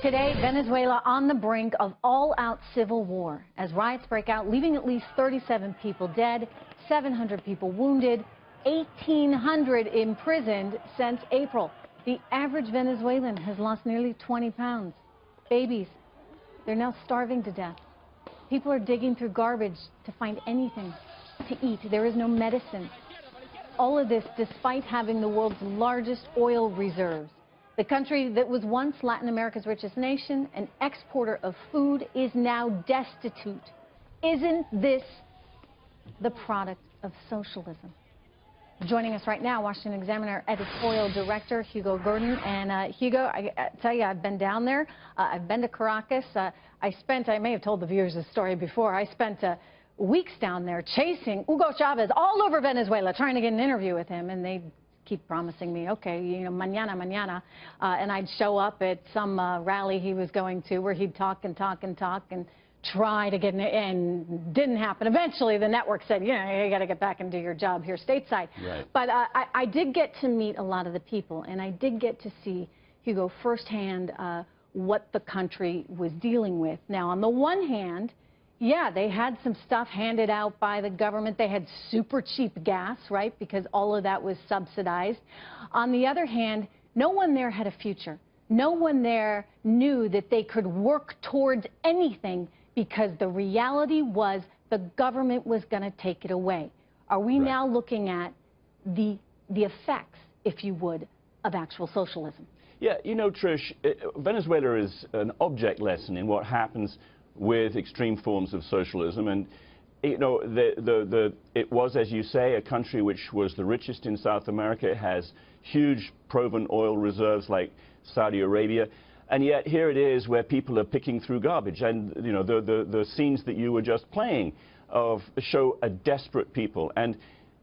Today, Venezuela on the brink of all-out civil war as riots break out, leaving at least 37 people dead, 700 people wounded, 1,800 imprisoned since April. The average Venezuelan has lost nearly 20 pounds. Babies, they're now starving to death. People are digging through garbage to find anything to eat. There is no medicine. All of this despite having the world's largest oil reserves. The country that was once Latin America's richest nation, an exporter of food, is now destitute. Isn't this the product of socialism? Joining us right now, Washington Examiner editorial director Hugo Gurdon. And Hugo, I tell you, I've been down there. I've been to Caracas. I may have told the viewers this story before. I spent weeks down there chasing Hugo Chavez all over Venezuela, trying to get an interview with him, and they keep promising me, okay, you know, mañana, and I'd show up at some rally he was going to where he'd talk and try to get in, and didn't happen. Eventually, the network said, you know, you got to get back and do your job here stateside. Right. But I did get to meet a lot of the people, and I did get to see, Hugo, firsthand what the country was dealing with. Now, on the one hand, yeah, they had some stuff handed out by the government. They had super cheap gas, right, because all of that was subsidized. On the other hand, no one there had a future. No one there knew that they could work towards anything because the reality was the government was going to take it away. Are we now looking at the effects, if you would, of actual socialism? Yeah, you know, Trish, Venezuela is an object lesson in what happens with extreme forms of socialism. And, you know, it was, as you say, a country which was the richest in South America. It has huge proven oil reserves like Saudi Arabia. And yet here it is where people are picking through garbage. And, you know, the scenes that you were just playing show a desperate people. And,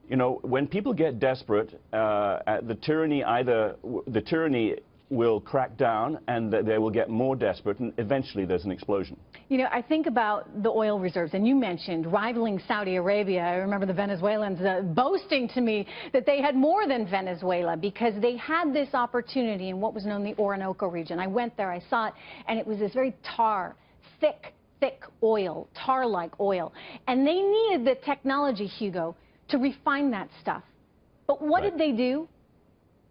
you know, when people get desperate, the tyranny will crack down and they will get more desperate, and eventually there's an explosion. You know, I think about the oil reserves, and you mentioned rivaling Saudi Arabia. I remember the Venezuelans boasting to me that they had more than Venezuela because they had this opportunity in what was known the Orinoco region. I went there, I saw it, and it was this very thick oil, tar-like oil. And they needed the technology, Hugo, to refine that stuff. But what did they do?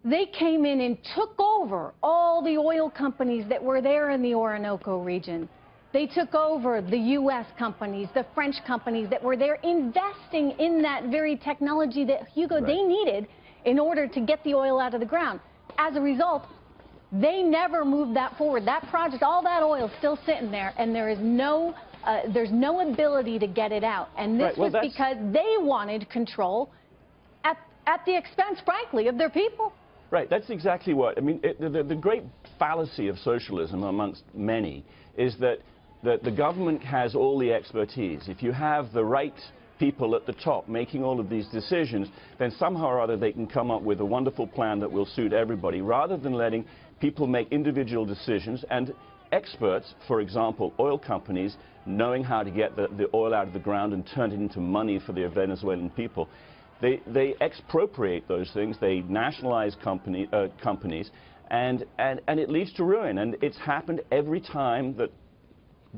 They came in and took over all the oil companies that were there in the Orinoco region. They took over the U.S. companies, the French companies that were there investing in that very technology that, Hugo, they needed in order to get the oil out of the ground. As a result, they never moved that forward. That project, all that oil is still sitting there, and there's no ability to get it out. And this was because they wanted control at the expense, frankly, of their people. Right, that's exactly what. I mean, the great fallacy of socialism, amongst many, is that the government has all the expertise. If you have the right people at the top making all of these decisions, then somehow or other they can come up with a wonderful plan that will suit everybody, rather than letting people make individual decisions. And experts, for example, oil companies, knowing how to get the oil out of the ground and turn it into money for the Venezuelan people, they expropriate those things, they nationalize companies, and it leads to ruin. And it's happened every time that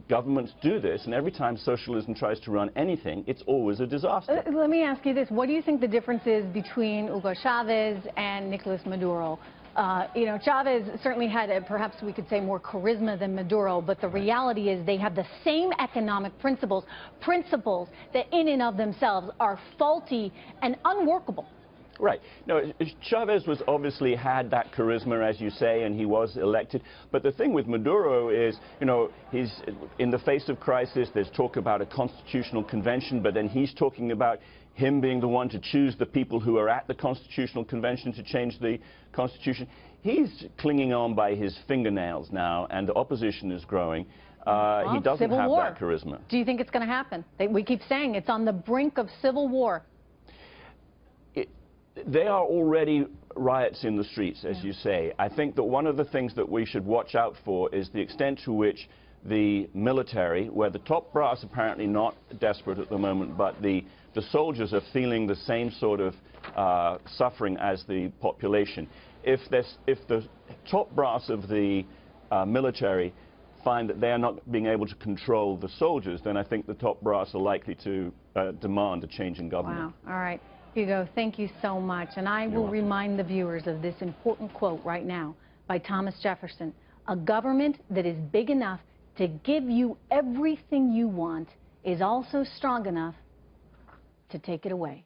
governments do this, and every time socialism tries to run anything, it's always a disaster. Let me ask you this. What do you think the difference is between Hugo Chavez and Nicolas Maduro? You know, Chavez certainly had, perhaps we could say, more charisma than Maduro, but the reality is they have the same economic principles that in and of themselves are faulty and unworkable. Right. No, Chavez was obviously had that charisma, as you say, and he was elected. But the thing with Maduro is, you know, he's in the face of crisis. There's talk about a constitutional convention, but then he's talking about him being the one to choose the people who are at the constitutional convention to change the constitution. He's clinging on by his fingernails now, and the opposition is growing. He doesn't have that charisma. Do you think it's going to happen? We keep saying it's on the brink of civil war. There are already riots in the streets, as you say. I think that one of the things that we should watch out for is the extent to which the military, where the top brass apparently not desperate at the moment, but the soldiers are feeling the same sort of suffering as the population. If the top brass of the military find that they are not being able to control the soldiers, then I think the top brass are likely to demand a change in government. Wow. All right. Hugo, thank you so much. And I will remind the viewers of this important quote right now by Thomas Jefferson. A government that is big enough to give you everything you want is also strong enough to take it away.